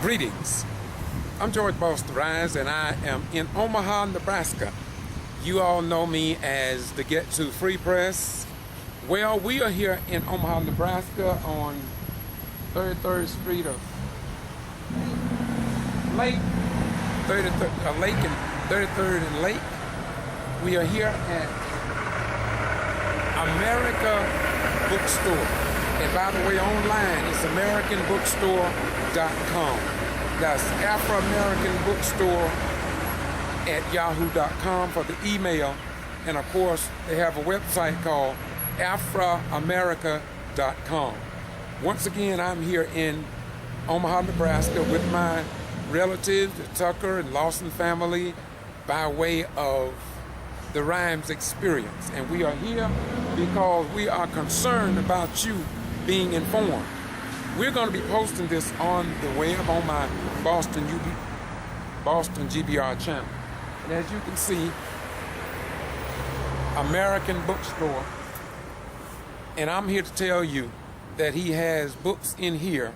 Greetings. I'm George Boston Rise, and I am in Omaha, Nebraska. You all know me as the Get To Free Press. Well, we are here in Omaha, Nebraska on 33rd Street of Lake, 33rd, Lake and 33rd and Lake. We are here at America Bookstore. And by the way, online, it's AmericanBookstore.com. That's Afro-American Bookstore at yahoo.com for the email. And of course, they have a website called afroamerica.com. Once again, I'm here in Omaha, Nebraska with my relatives, the Tucker and Lawson family, by way of the Rhymes Experience. And we are here because we are concerned about you being informed. We're going to be posting this on the web on my Boston G.B.R. channel. And as you can see, American Bookstore. And I'm here to tell you that he has books in here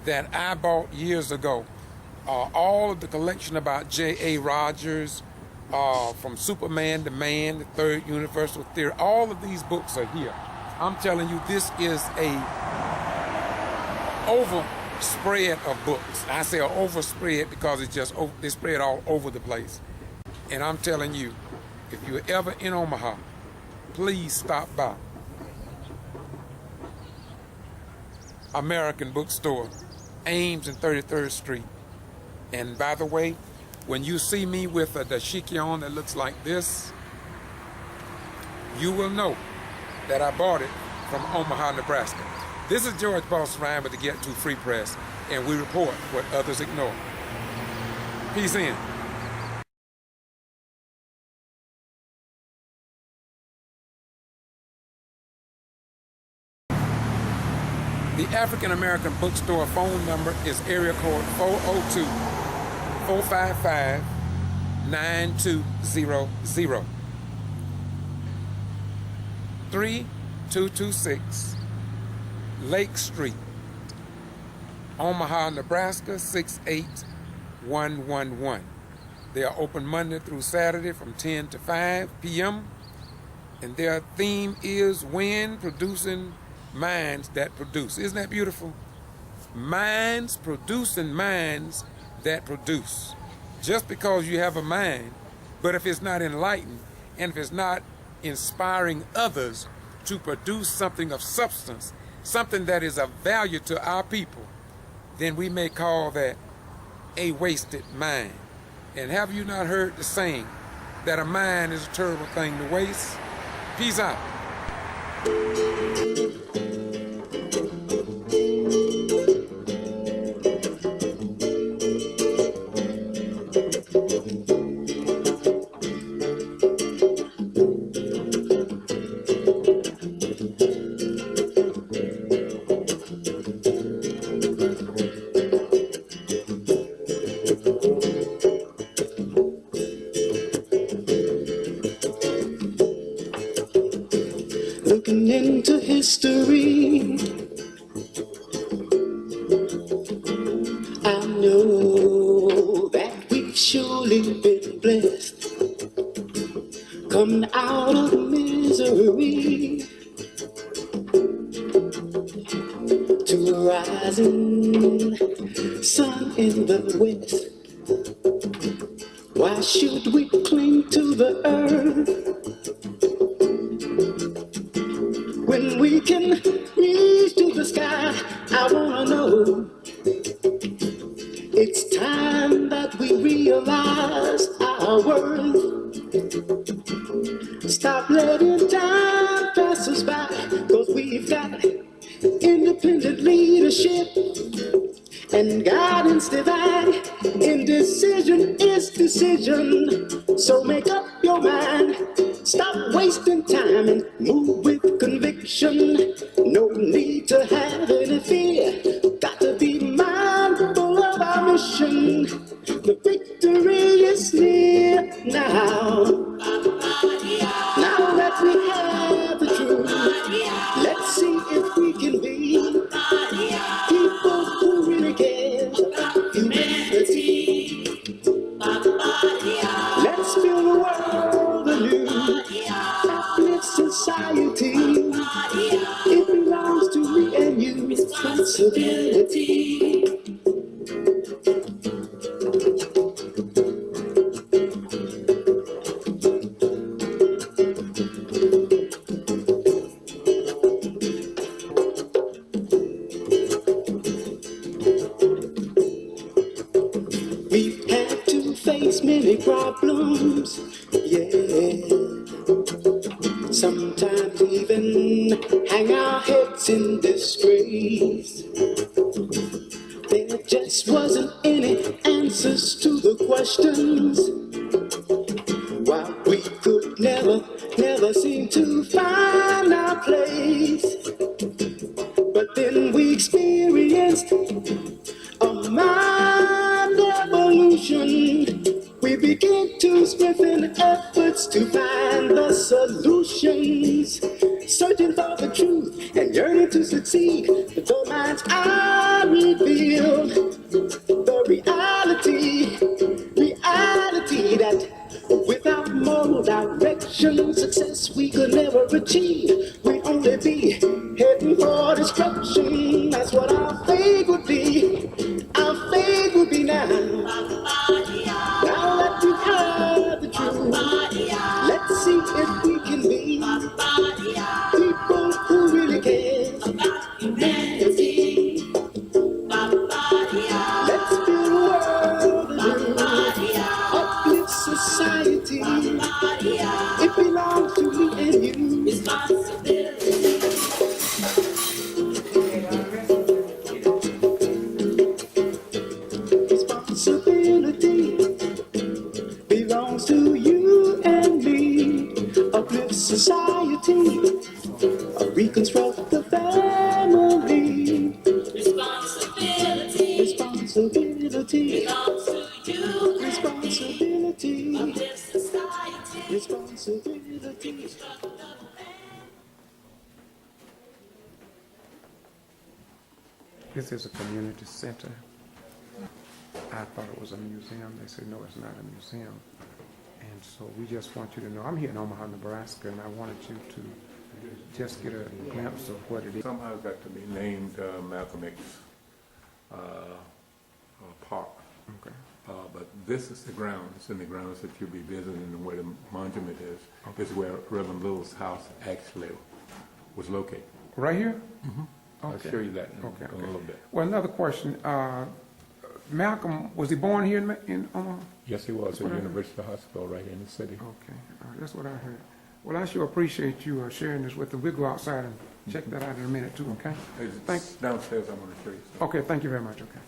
that I bought years ago. All of the collection about J.A. Rogers, from Superman to Man, the Third Universal Theory. All of these books are here. I'm telling you, this is a overspread of books. I say overspread because it's just they spread all over the place. And I'm telling you, if you're ever in Omaha, please stop by American Bookstore, Ames and 33rd Street. And by the way, when you see me with a dashiki on that looks like this, you will know that I bought it from Omaha, Nebraska. This is George Boss Ryan with the Get To Free Press, and we report what others ignore. Peace in. The African American Bookstore phone number is area code 402-455-9200. 3226 Lake Street, Omaha, Nebraska 68111. They are open Monday through Saturday from 10 to 5 p.m. And their theme is Wind Producing Minds That Produce. Isn't that beautiful? Minds producing minds that produce. Just because you have a mind, but if it's not enlightened and if it's not inspiring others to produce something of substance, something that is of value to our people, then we may call that a wasted mind. And have you not heard the saying that a mind is a terrible thing to waste? Peace out. Looking into history, I know that we've surely been blessed, coming out of misery to a rising sun in the west. Why should we cling to the earth when we can reach to the sky? I wanna know. It's time that we realize our worth. Stop letting time pass us by, 'cause we've got independent leadership and guidance divine. Indecision is decision. So make up your mind. Stop wasting time and move with conviction. No need to have any fear. Got to be mindful of our mission. The victory is near now. Now that we have the truth, let's see if we can be people who really care. responsibility. We've had to face many problems, yeah. Sometimes even hang our heads in disgrace. There just wasn't any answers to the questions. Why we could never seem to find our place. But then we experienced a mind evolution. We begin to strengthen efforts to find the solutions. Searching for the truth and yearning to succeed. The minds are revealed. The reality that without moral direction, success we could never achieve. We'd only be heading for destruction. That's what our fate would be. Our fate would be now. Now that we've heard the truth, let's see if we can be people who really care about humanity. Let's build a world anew, uplift society. It belongs to me and you. Responsibility. Responsibility belongs to you and me. Uplift society, reconstruct the family. Responsibility belongs to you. Responsibility, uplift society. Responsibility. This is a community center. I thought it was a museum. They said, no, it's not a museum. And so we just want you to know, I'm here in Omaha, Nebraska, and I wanted you to just get a glimpse of what it is. Somehow it's got to be named Malcolm X Park. Okay. But this is the grounds. It's in the grounds that you'll be visiting, and where the monument is. Okay. This is where Reverend Little's house actually was located. Right here? Mm-hmm. Okay. I'll show you that in Okay. a little bit. Well, another question. Malcolm, was he born here in Omaha? Yes, he was at University Hospital right in the city. Okay, that's what I heard. Well, I sure appreciate you sharing this with us. We'll go outside and check that out in a minute too, okay? It's downstairs. I'm going to show you something. Okay, thank you very much, okay.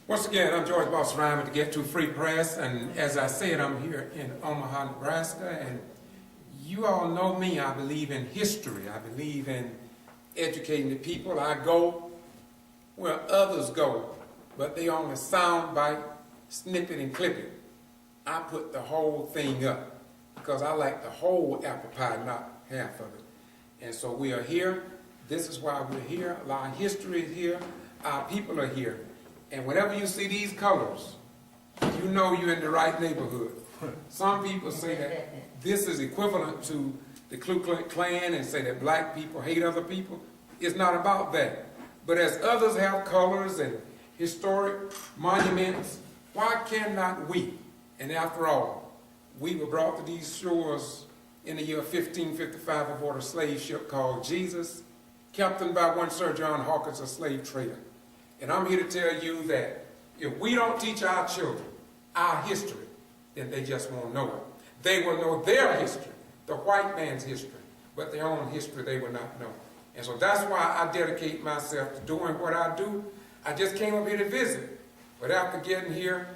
Once again, I'm George Boss Rhyme to Get to Free Press, and as I said, I'm here in Omaha, Nebraska, and you all know me. I believe in history. I believe in educating the people. I go where others go, but they only sound bite, snip it, and clip it. I put the whole thing up because I like the whole apple pie, not half of it. And so we are here. This is why we're here. Our history is here. Our people are here. And whenever you see these colors, you know you're in the right neighborhood. Some people say that this is equivalent to the Ku Klux Klan and say that black people hate other people. It's not about that. But as others have colors and historic monuments, why cannot we? And after all, we were brought to these shores in the year 1555 aboard a slave ship called Jesus, captained by one Sir John Hawkins, a slave trader. And I'm here to tell you that if we don't teach our children our history, then they just won't know it. They will know their history, the white man's history, but their own history they will not know. And so that's why I dedicate myself to doing what I do. I just came up here to visit. But after getting here,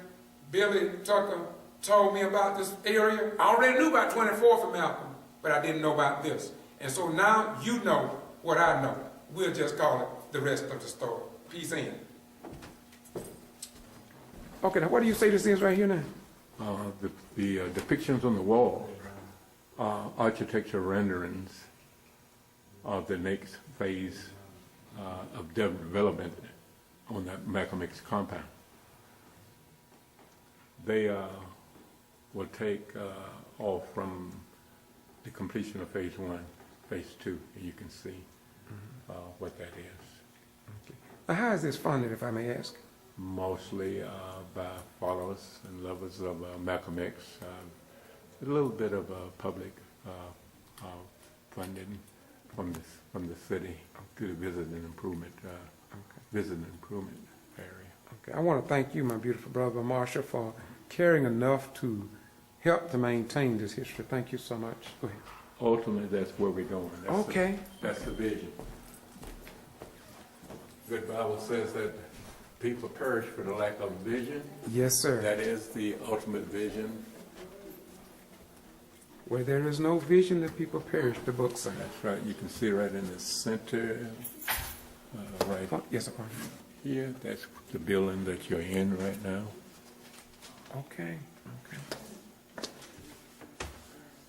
Billy Tucker told me about this area. I already knew about 24th and Malcolm, but I didn't know about this. And so now you know what I know. We'll just call it the rest of the story. Peace in. Okay, now what do you say this is right here now? The depictions on the wall are architecture renderings of the next phase of development on that Malcolm X compound. They will take off from the completion of phase 1, phase 2, and you can see what that is. Okay. Now, how is this funded, if I may ask? Mostly by followers and lovers of Malcolm X. A little bit of public funding from the city to the visiting improvement area. Okay. I want to thank you, my beautiful brother Marsha, for caring enough to help to maintain this history. Thank you so much. Go ahead. Ultimately, that's where we're going. That's that's the vision. The Bible says that people perish for the lack of vision. Yes, sir. That is the ultimate vision. Where there is no vision, the people perish, the book says. That's right. You can see right in the center, right yes, sir. here. That's the building that you're in right now. Okay.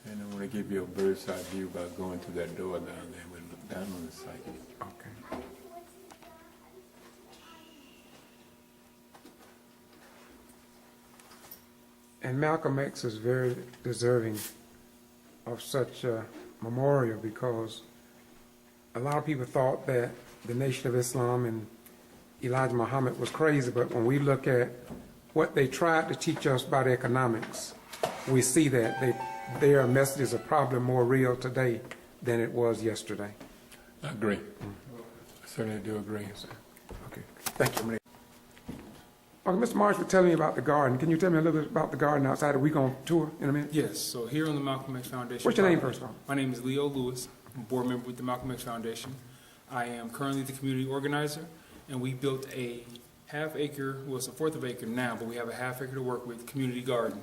And I want to give you a bird's eye view by going to that door down there. We'll look down on the site. Okay. And Malcolm X is very deserving of such a memorial because a lot of people thought that the Nation of Islam and Elijah Muhammad was crazy, but when we look at what they tried to teach us about economics, we see that their messages are probably more real today than it was yesterday. I agree. I certainly do agree. Yes, sir. Okay. Thank you. Okay, Mr. Marsh was telling me about the garden. Can you tell me a little bit about the garden outside? Are we going to tour in a minute? Yes, so here on the Malcolm X Foundation. What's your name first of all? My name is Leo Lewis. I'm a board member with the Malcolm X Foundation. I am currently the community organizer, and we built a half-acre, well, it's a fourth of an acre now, but we have a half-acre to work with, community garden.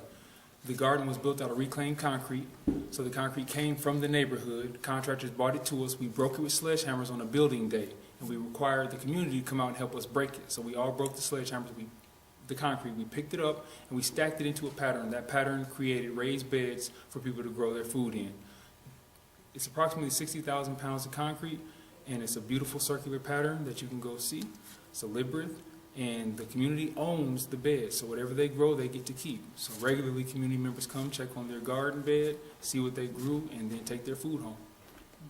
The garden was built out of reclaimed concrete, so the concrete came from the neighborhood. Contractors brought it to us. We broke it with sledgehammers on a building day, and we required the community to come out and help us break it. So we all broke the sledgehammers. The concrete, we picked it up and we stacked it into a pattern. That pattern created raised beds for people to grow their food in. It's approximately 60,000 pounds of concrete, and it's a beautiful circular pattern that you can go see. It's a labyrinth, and the community owns the bed, so whatever they grow, they get to keep. So regularly, community members come check on their garden bed, see what they grew, and then take their food home.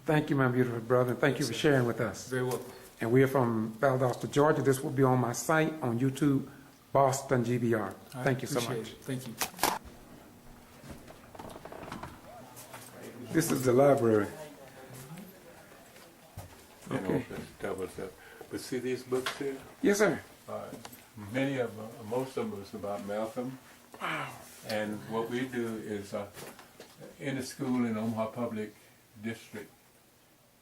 Thank you, my beautiful brother, and thank you for sharing with us. Very welcome. And we are from Valdosta, Georgia. This will be on my site on YouTube, Boston G.B.R. Thank you so much. Thank you. This is the library. Okay. But see these books here? Yes, sir. Many of them, most of them is about Malcolm. Wow. And what we do is in the school in Omaha Public District,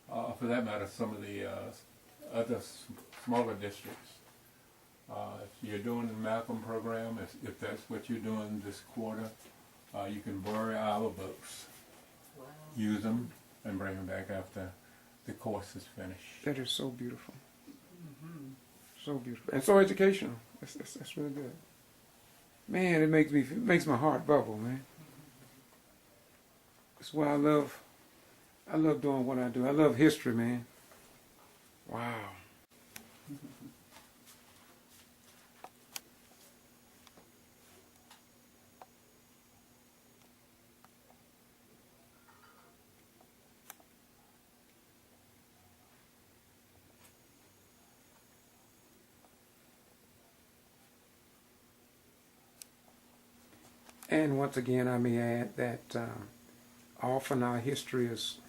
for that matter, some of the other smaller districts, if you're doing the Malcolm program, if that's what you're doing this quarter, you can borrow our books, use them, and bring them back after the course is finished. That is so beautiful. So beautiful. And so educational. That's really good. Man, it makes my heart bubble, man. That's why I love doing what I do. I love history, man. Wow. And once again, I may add that often our history is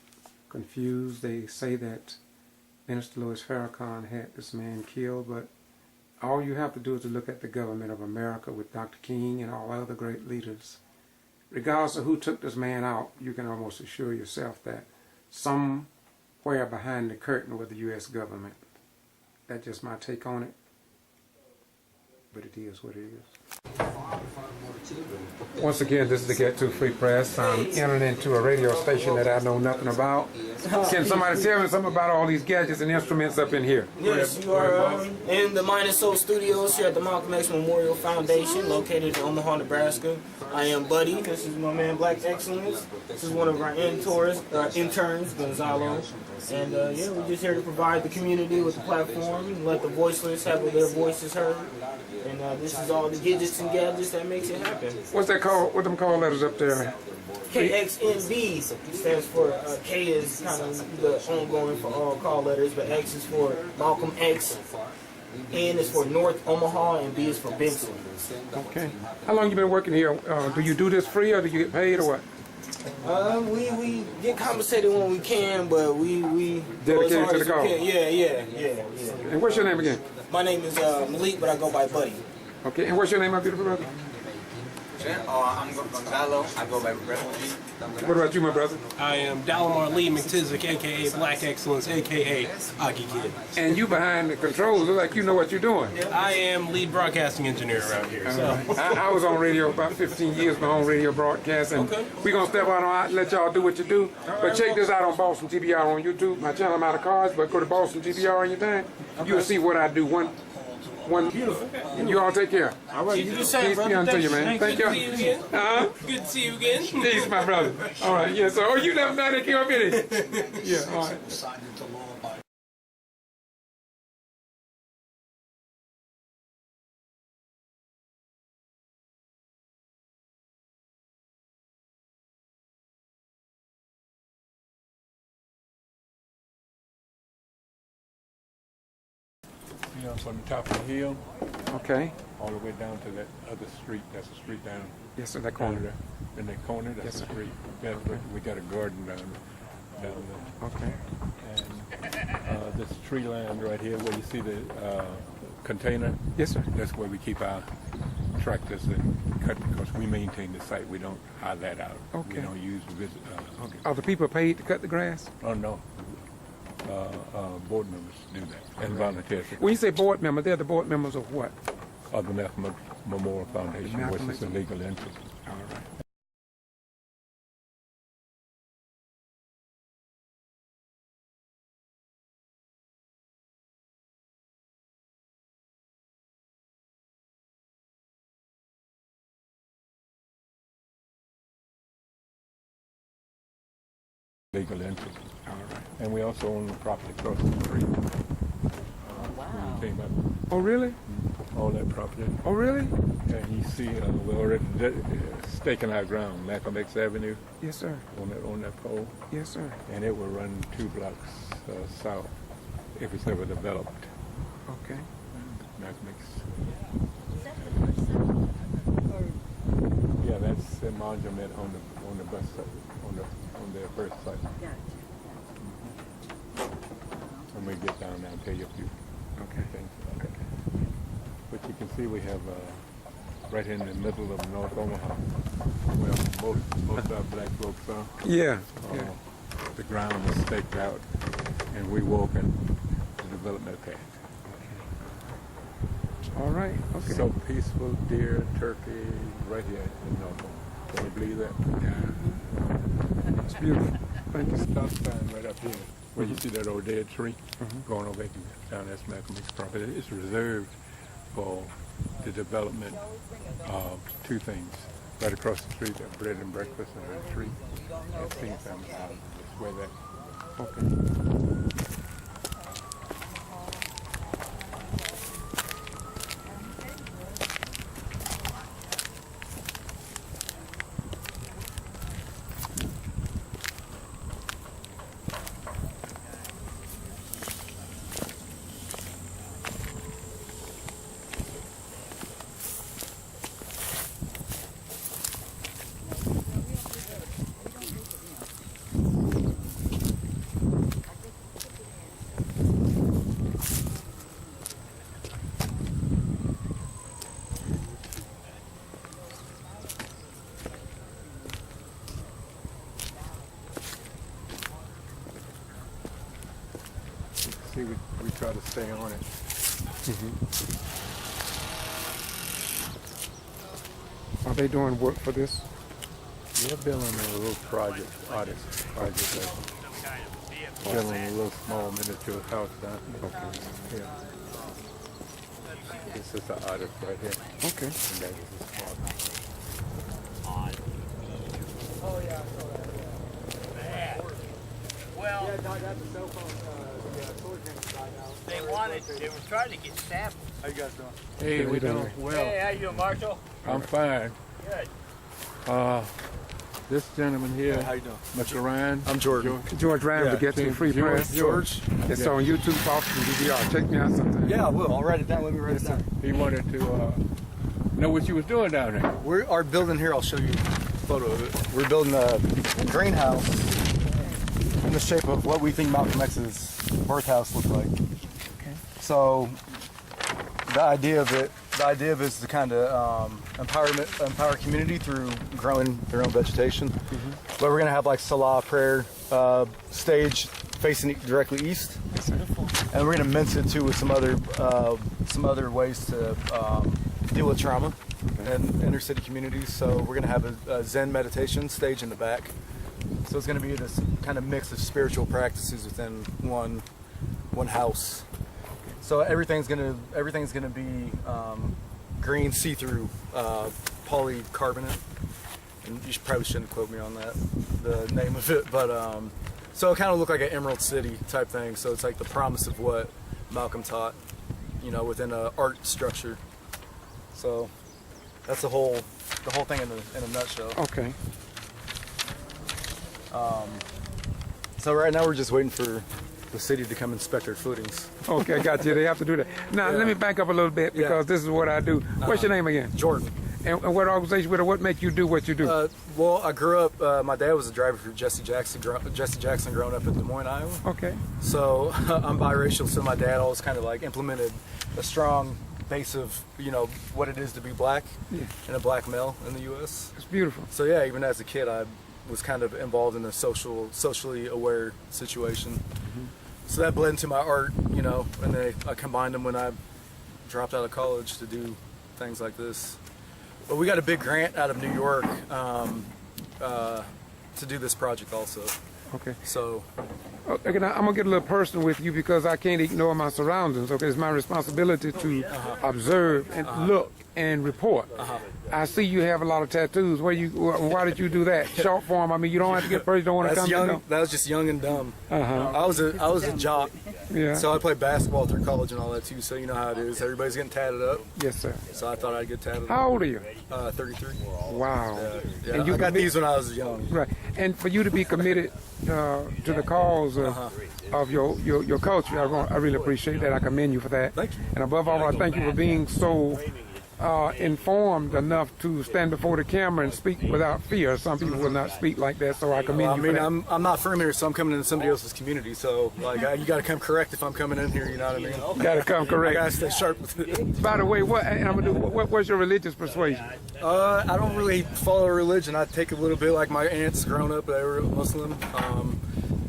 confused. They say that Minister Louis Farrakhan had this man killed, but all you have to do is to look at the government of America with Dr. King and all other great leaders. Regardless of who took this man out, you can almost assure yourself that some where behind the curtain with the U.S. government. That's just my take on it. But it is what it is. Once again, this is the Get To Free Press. I'm entering into a radio station that I know nothing about. Can somebody tell me something about all these gadgets and instruments up in here? Yes, you are in the Minus Soul Studios here at the Malcolm X Memorial Foundation, located in Omaha, Nebraska. I am Buddy. This is my man Black Excellence. This is one of our interns, Gonzalo. And yeah, we're just here to provide the community with the platform and let the voiceless have their voices heard. And this is all the gadgets and gadgets that makes it happen. What's that called? What them call letters up there? KXNB stands for, K is kind of the ongoing for all call letters, but X is for Malcolm X, N is for North Omaha, and B is for Benson. Okay. How long you been working here? Do you do this free or do you get paid or what? We get compensated when we can, but we dedicated to the cause. Yeah. And what's your name again? My name is Malik, but I go by Buddy. Okay, and what's your name, my beautiful brother? I'm Gonzalo. I go by Refugee. What about you, my brother? I am Dalamar Lee McTizick, a.k.a. Black Excellence, a.k.a. Aggie Kid. And you behind the controls, look like you know what you're doing. I am lead broadcasting engineer around here. So. I was on radio about 15 years, my own radio broadcast, and we're going to step out and let y'all do what you do. But check this out on Boston G.B.R. on YouTube. My channel, I'm out of cards, but go to Boston G.B.R. on your thing. You'll see what I do. One. Beautiful. And you all take care. All right, you do the same, Peace be unto you, man. Thank you. Good to see you again. Good to see you again. Peace, my brother. All right, yeah, so, you never know that came up in it. Yeah, all right. You know, from the top of the hill, Okay. all the way down to that other street. That's a street down. Yes, sir, that Down corner. there. In that corner, that's Yes, the sir. street. Yeah, we got a garden down there. Okay. And this tree line right here, where you see the container, Yes, sir. that's where we keep our tractors and cut, because we maintain the site. We don't hire that out. Okay. We don't use visit. Okay. Are the people paid to cut the grass? Oh no. Board members do that and volunteers. When you say board member, they're the board members of what? Of the Malcolm Memorial Foundation, Malcolm which is a X. legal entity. All right. Legal entity. All right. And we also own the property across the street. Wow. We came up Oh, really? all that property. Oh, really? And you see, we're already staking our ground, Malcolm X Avenue, Yes, sir. on that pole, Yes, sir. and it will run 2 blocks south if it's ever developed. Okay. Malcolm X. Yeah, that's the monument on the bus site, on their first site. When we get down there, I'll tell you a few things about that. But you can see we have right in the middle of North Omaha, where most of our black folks are. Yeah. The ground is staked out, and we walk in the development path. All right. Okay. So peaceful, deer, turkey, right here in North Omaha. Can you believe that? Yeah. It's beautiful. Thank you. Stop sign right up here. Where you see that old dead tree going over down, that's Malcolm X property. It's reserved for the development of 2 things. Right across the street, that bread and breakfast and a tree. That's King Family House. That's where that. Okay. try to stay on it. Are they doing work for this? They're building a little project, artist project. Building a little small miniature house down here. Okay. Yeah. This is the artist right here. Okay. And that is his father. Well, they were trying to get samples. How you guys doing? Hey, we doing well. Hey, how you doing, Marshall? I'm fine. Good. This gentleman here, How you doing? Mr. Ryan. I'm Jordan. George Ryan Yeah, to get to the Free Press. George. It's on YouTube, Boston G.B.R. Check me out sometime. Yeah, I will. I'll write it down. Let me write it down. He wanted to know what you was doing down there. Our building here, I'll show you a photo of it. We're building a greenhouse in the shape of what we think Malcolm X's birth house looked like. Okay. So the idea of it is to kind of empower community through growing their own vegetation. But we're gonna have like Salah prayer stage facing directly east, and we're gonna mince it too with some other ways to deal with trauma in inner city communities. So we're gonna have a Zen meditation stage in the back. So it's gonna be this kind of mix of spiritual practices within one house. So everything's gonna be green see-through polycarbonate, and you probably shouldn't quote me on that, the name of it, but so it kind of looked like an Emerald City type thing. So it's like the promise of what Malcolm taught, within an art structure. So that's the whole thing in a nutshell. Okay. So right now we're just waiting for the city to come inspect our footings. Okay, got you. They have to do that. Now, let me back up a little bit because this is what I do. What's your name again? Jordan. And what organization, what makes you do what you do? Well, I grew up, my dad was a driver for Jesse Jackson growing up in Des Moines, Iowa. Okay. So I'm biracial, so my dad always kind of like implemented a strong base of, what it is to be black and a black male in the U.S. It's beautiful. So yeah, even as a kid, I was kind of involved in a socially aware situation. So that bled into my art, and I combined them when I dropped out of college to do things like this. But we got a big grant out of New York to do this project also. Okay. So Okay, now, I'm gonna get a little personal with you because I can't ignore my surroundings. Okay, it's my responsibility to observe and look and report. I see you have a lot of tattoos. Why did you do that? Short form. I mean, you don't have to get first. You don't want to that's come. young. That was just young and dumb. I was a jock. Yeah. So I played basketball through college and all that too. So you know how it is. Everybody's getting tatted up. Yes, sir. So I thought I'd get tatted up. How old are you? 33. Wow. Yeah. And you I got these when I was young. Right. And for you to be committed to the cause of your culture, I really appreciate that. I commend you for that. Thank you. And above all, I thank you for being so informed enough to stand before the camera and speak without fear. Some people will not speak like that, so I commend you for that. I'm not from here, so I'm coming into somebody else's community. So you got to come correct if I'm coming in here. You know what I mean? Got to come correct. I got to stay sharp with it. By the way, what's your religious persuasion? I don't really follow a religion. I take a little bit like my aunts growing up. They were Muslim.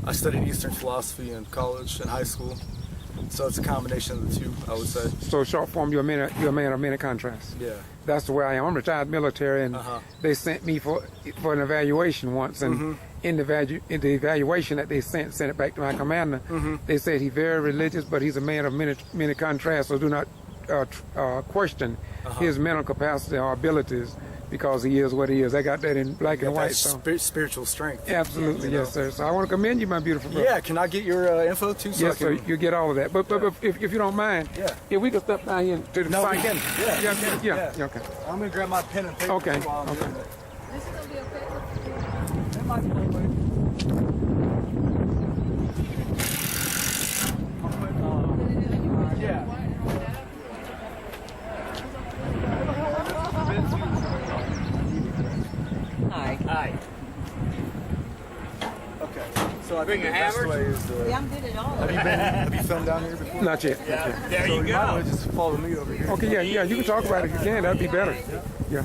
I studied Eastern philosophy in college and high school. So it's a combination of the two, I would say. So short form, you're a man of many contrasts. Yeah. That's the way I am. I'm retired military, and they sent me for an evaluation once, and in the evaluation that they sent it back to my commander. They said he's very religious, but he's a man of many contrasts. So do not question his mental capacity or abilities, because he is what he is. I got that in black and white. So. Spiritual strength. Absolutely, yes, sir. So I want to commend you, my beautiful brother. Yeah, can I get your info too? So Yes, sir. You get all of that. But if you don't mind, if we could step down here to the No, site. we can. Yeah, okay. I'm gonna grab my pen and paper. Okay. While I'm doing it. This is gonna be okay. It might be okay. Yeah. Hi. Okay. So I think the best way is to. Yeah, I'm good at all. Have you filmed down here before? Not yet. There So you you might go. want to just follow me over here. Okay, yeah. You can talk about it if you can. That'd be better. Yeah.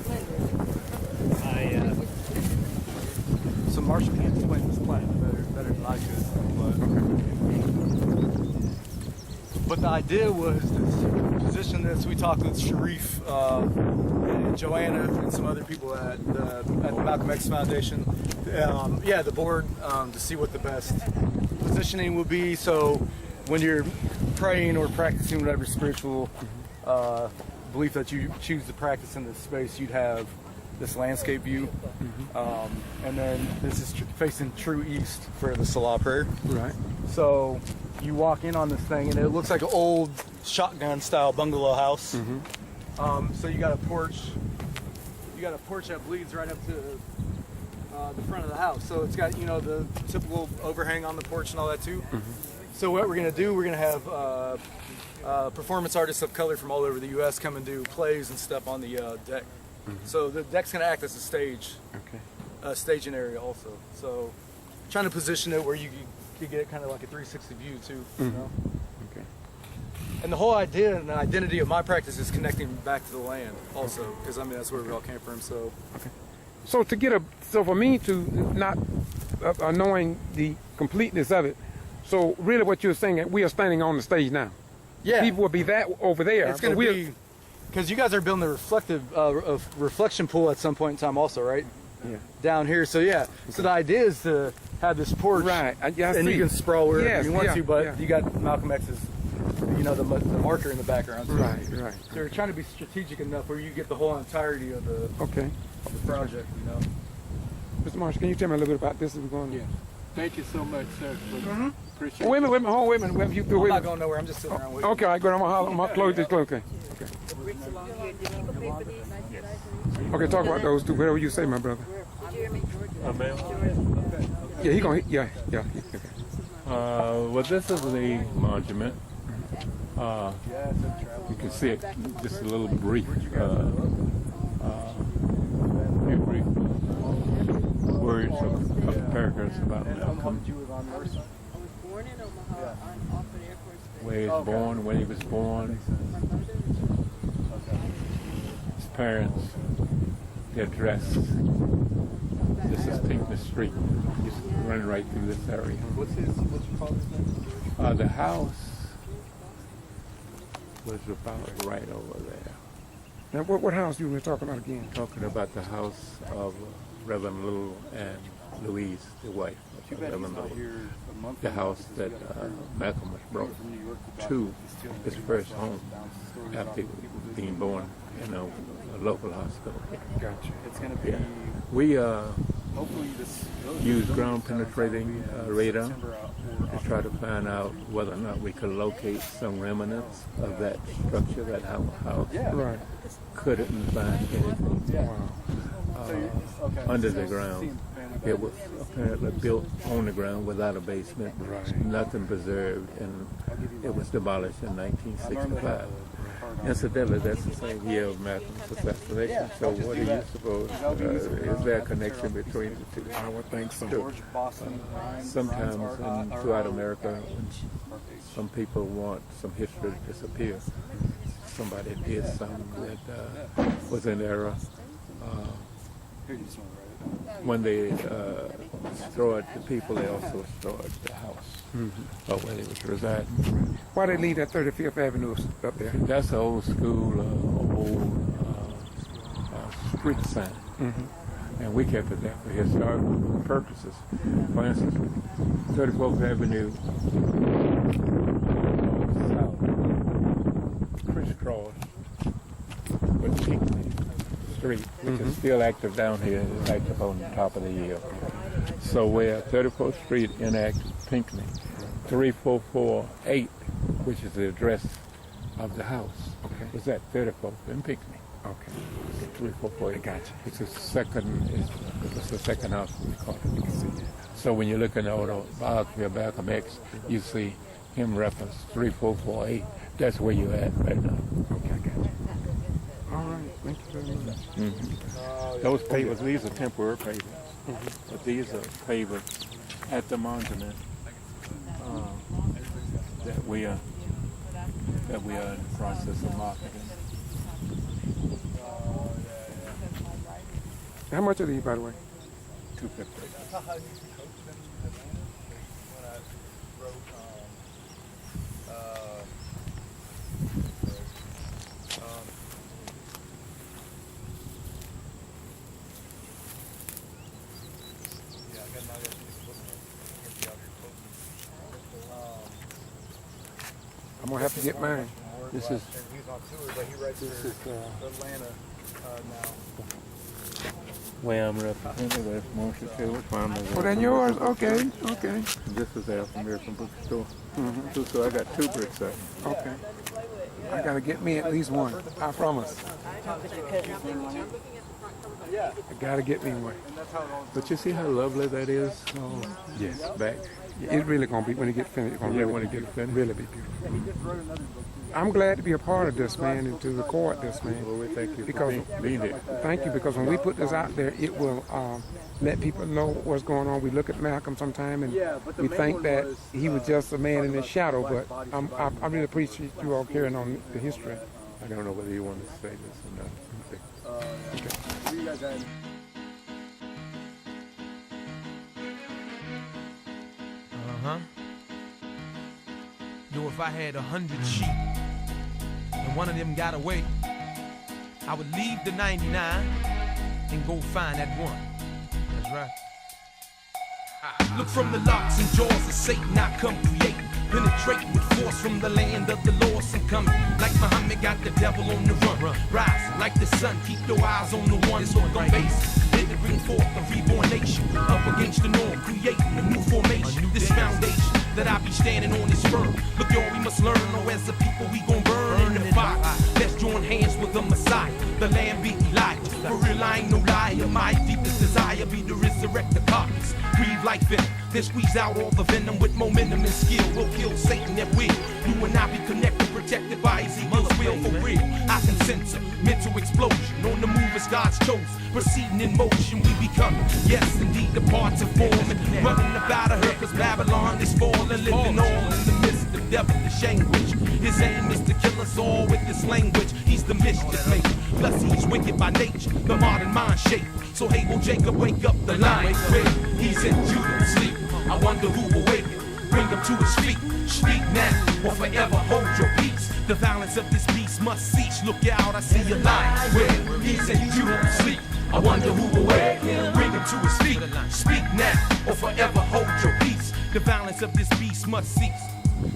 So Marshall can explain this plan better than I could. But But the idea was to position this. We talked with Sharif and Joanna and some other people at the Malcolm X Foundation. The board to see what the best positioning would be. So when you're praying or practicing whatever spiritual belief that you choose to practice in this space, you'd have this landscape view, and then this is facing true east for the Salah prayer. Right. So you walk in on this thing, and it looks like an old shotgun-style bungalow house. So you got a porch. You got a porch that bleeds right up to the front of the house. So it's got, you know, the typical overhang on the porch and all that too. So what we're gonna do, we're gonna have performance artists of color from all over the U.S. come and do plays and stuff on the deck. So the deck's gonna act as a stage, a staging area also. So trying to position it where you could get kind of like a 360 view too. You know? Okay. And the whole idea and the identity of my practice is connecting back to the land also, because I mean that's where we all came from. So. So for me to not knowing the completeness of it, so really what you're saying, we are standing on the stage now. Yeah. People will be that over there. It's going to be, because you guys are building a reflection pool at some point in time also, right? Yeah. Down here. So yeah. Okay. So the idea is to have this porch. Right. And you can sprawl wherever you want to, but you got Malcolm X's, you know, the marker in the background. So right. So we're trying to be strategic enough where you get the whole entirety of the project, you know. Mr. Marshall, can you tell me a little bit about this as we're going? Yeah. Thank you so much, sir. Appreciate Wait a minute, hold wait a minute. You through I'm not going nowhere. I'm just sitting around waiting. Okay, all right, good. I'm gonna close this. Okay. Okay, talk about those two. Whatever you say, my brother. Yeah, he gonna. Yeah. Well, this is the monument. You can see it. Just a little brief. Words of paragraphs about Malcolm. I was born in Omaha off an Air Force base. Where he was born, when he was born, his parents, the address. This is Pinckney Street. He's running right through this area. What's your father's name? The house was about right over there. Now, what house you were talking about again? Talking about the house of Reverend Lue and Louise, the wife of Reverend Lue. The house that Malcolm was brought to his first home after being born in a local hospital. Gotcha. It's going to be. We use ground penetrating radar to try to find out whether or not we could locate some remnants of that structure, that house. Right. Couldn't find anything under the ground. It was apparently built on the ground without a basement, nothing preserved, and it was demolished in 1965. Incidentally, that's the same year of Malcolm's assassination. So what do you suppose? Is there a connection between the two? I would think so. Sometimes throughout America, some people want some history to disappear. Somebody did something that was an error. When they destroyed the people, they also destroyed the house where they was residing. Why they leave that 35th Avenue up there? That's an old school, street sign. And we kept it there for historical purposes. For instance, 34th Avenue south, crisscross with Pinckney Street, which is still active down here, it's active on the top of the hill. So where 34th Street enacted Pinckney, 3448, which is the address of the house, was at 34th and Pinckney. Okay. 3448. Gotcha. It's the second house we call it. You can see. So when you look in the autobiography of Malcolm X, you see him reference 3448. That's where you're at right now. Okay, I got you. All right, thank you very much. Those pavers, these are temporary pavers, but these are pavers at the monument that we are in the process of marketing. How much are these, by the way? $250. I'm gonna have to get mine. This is. And he's on tour, but he writes This for is Atlanta now. where I'm representing. That's Marshall Taylor Farmers. Oh, then yours? Okay, okay. This is the American Bookstore. So I got 2 bricks there. Okay. I gotta get me at least one. I promise. I gotta get me one. But you see how lovely that is? Oh, yes, back. It's really gonna be when it gets finished. It's gonna Yeah, really when be it gets beautiful. finished. Really be beautiful. I'm glad to be a part of this, man, and to record this, man. Well, we thank you Because for being there. thank you, because when we put this out there, it will let people know what's going on. We look at Malcolm sometime, and we think that he was just a man in his shadow. But I really appreciate you all carrying on the history. I don't know whether you want to say this or not. Yo, if I had 100 sheep and one of them got away, I would leave the 99 and go find that one. That's right. Look from the locks and jaws of Satan, I come creating, penetrating with force from the land of the lost and coming. Like Muhammad got the devil on the run, rising like the sun, keep your eyes on the one on the base. Let it bring forth a reborn nation, up against the norm, creating a new formation. This foundation that I be standing on is firm. Look, y'all, we must learn, oh, as a people we gon' burn in the fire. Let's join hands with the Messiah, the Lamb be Elijah. For real, I ain't no liar, my deepest desire be to resurrect the carcass. Breathe like venom, then squeeze out all the venom with momentum and skill. We'll kill Satan at will. You and I be connected, protected by Ezekiel's will for real. I can sense a mental explosion on the move as God's chosen. Proceeding in motion, we becoming. Yes, indeed, the parts are forming. Running about of her, cause Babylon is falling. Living all in the midst of devilish anguish. His aim is to kill us all with this language. He's the mischief maker, plus he's wicked by nature, the modern mind shaper. So hey, will Jacob wake up the line? Wait, he's in Judah sleep. I wonder who will wake him, bring him to his feet. Speak now, or forever hold your peace. The violence of this beast must cease. Look out, I see a line. Where he's in Judah sleep. I wonder who will wake him, bring him to his feet. Speak now, or forever hold your peace. The violence of this beast must cease.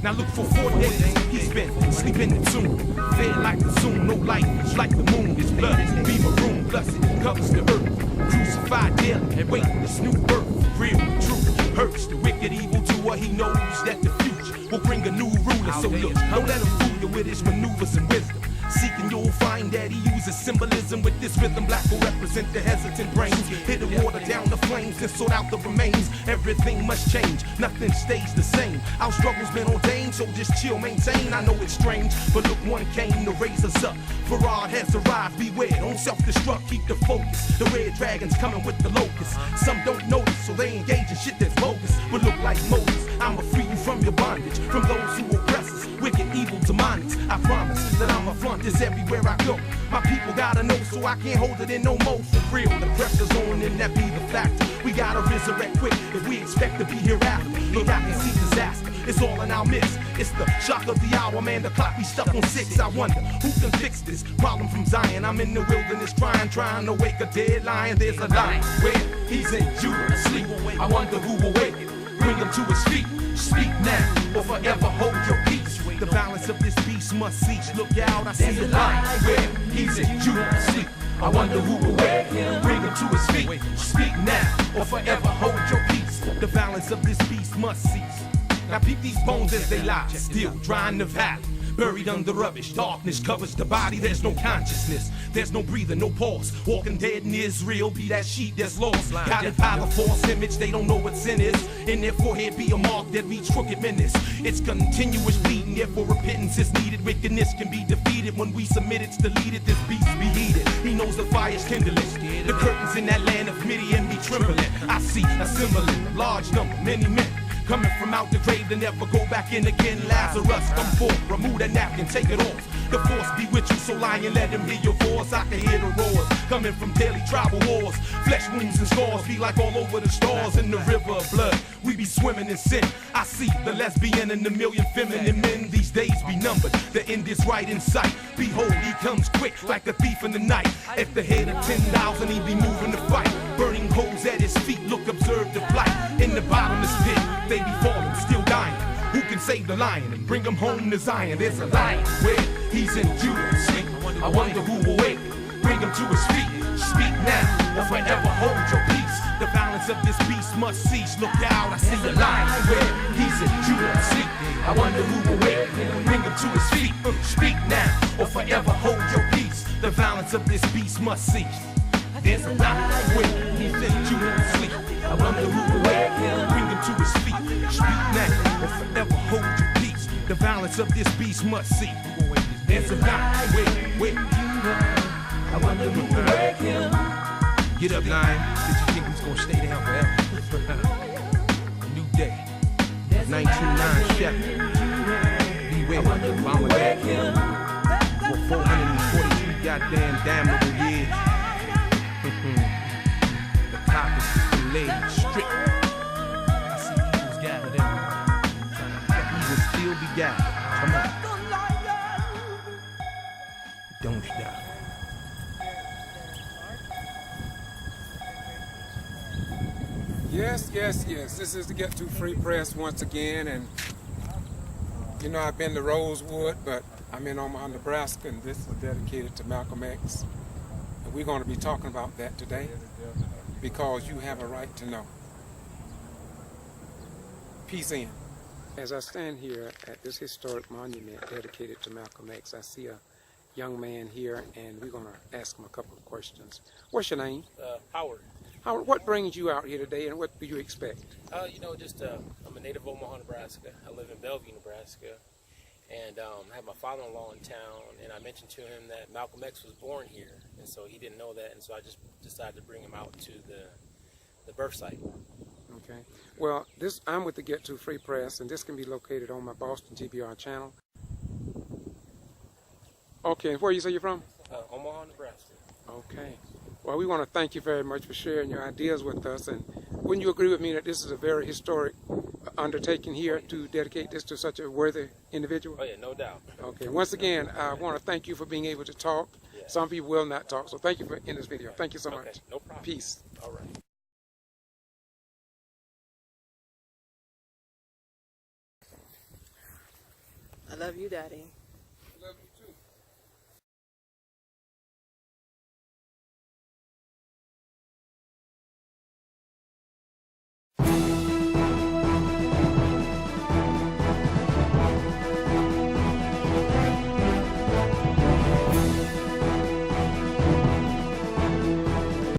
Now look, for 4 days he's been sleeping in the tomb, fed like the zoom, no light, it's like the moon. His blood be maroon, plus it covers the earth. Crucified daily and waiting this new birth. Real, true, hurts the wicked evildoer. He knows that the future will bring a new ruler. So look, don't let him fool you with his maneuvers and wisdom. Seeking, you'll find that he uses symbolism with this rhythm. Black will represent the hesitant brains. Hit and water down the flames and sort out the remains. Everything must change, nothing stays the same. Our struggle's been ordained, so just chill, maintain. I know it's strange, but look, one came to raise us up. Farad has arrived, beware, don't self-destruct, keep the focus. The red dragon's coming with the locusts. Some don't notice, so they engage in shit that's bogus. But look like Moses, I'ma free you from your bondage, from those who oppress us. Wicked, evil, demonics. I promise that I'ma flaunt this everywhere I go. My people gotta know, so I can't hold it in no more. For real, the pressure's on and that be the fact. We gotta resurrect quick if we expect to be hereafter. Look, I can see disaster, it's all in our midst. It's the shock of the hour, man, the clock be stuck on 6. I wonder, who can fix this problem from Zion? I'm in the wilderness trying to wake a dead lion. There's a lion where he's in Judah sleep. I wonder who will wake him, bring him to his feet. Speak now, or forever hold your peace. The balance of this beast must cease. Look out, I see a lion where he's in Judah sleep. I wonder who will wake him, bring him to his feet. Speak now, or forever hold your peace. The balance of this beast must cease. Now peep these bones as they lie, still dry in the valley. Buried under rubbish, darkness covers the body. There's no consciousness, there's no breathing, no pulse. Walking dead in Israel, be that sheep that's lost. Guided by the false image, they don't know what sin is. In their forehead be a mark that reads crooked menace. It's continuous bleeding, therefore repentance is needed. Wickedness can be defeated when we submit, it's deleted. This beast be heated, he knows the fire's kindling. The curtains in that land of Midian be trembling. I see assembling a large number, many men coming from out the grave to never go back in again. Lazarus, come forth, remove that napkin, take it off. The force be with you, so lion, let him hear your voice. I can hear the roars coming from daily tribal wars. Flesh wounds and scars be like all over the stars in the river of blood. We be swimming in sin. I see the lesbian and the million feminine men. These days be numbered, the end is right in sight. Behold, he comes quick like a thief in the night. At the head of 10,000, he be moving to fight. Burning holes at his feet, look, observe the plight. In the bottomless pit, they be falling, still dying. Who can save the lion and bring him home to Zion. There's a lion where he's in Judah sleep. I wonder who will wake, bring him to his feet. Speak now or forever hold your peace. The violence of this beast must cease. Look out, I see a lion where he's in Judah sleep. I wonder who will wake, bring him to his feet. Speak now or forever hold your peace. The violence of this beast must cease. There's a lion where he's in Judah sleep. I wonder who will wake, bring him to his feet. Speak now or forever hold your peace. The violence of this beast must cease. There's a lion where I wonder who will wake him. Get up, lion. Did you think we was gonna stay down forever? A new day. 1909 Shepherd. Beware, Obama back him. For 442 goddamn damnable years. The cop is laid strict. I see eagles gathered everywhere. The eagles still be gathered. Come on. Don't stop. Yes, yes, yes. This is the Get To Free Press once again, and you know I've been to Rosewood, but I'm in Omaha, Nebraska, and this is dedicated to Malcolm X. And we're going to be talking about that today because you have a right to know. Peace in. As I stand here at this historic monument dedicated to Malcolm X, I see a young man here, and we're going to ask him a couple of questions. What's your name? Howard. Howard, what brings you out here today, and what do you expect? You know, just I'm a native of Omaha, Nebraska. I live in Bellevue, Nebraska, and I have my father-in-law in town. And I mentioned to him that Malcolm X was born here, and so he didn't know that, and so I just decided to bring him out to the birth site. Okay. Well, I'm with the Get To Free Press, and this can be located on my Boston G.B.R. channel. Okay, where you say you're from? Omaha, Nebraska. Okay. Well, we want to thank you very much for sharing your ideas with us, and wouldn't you agree with me that this is a very historic undertaking here to dedicate this to such a worthy individual? Oh yeah, no doubt. Okay. Once again, I want to thank you for being able to talk. Yeah. Some people will not talk, so thank you for in this video. Thank you so much. No problem. Peace. All right. I love you, Daddy.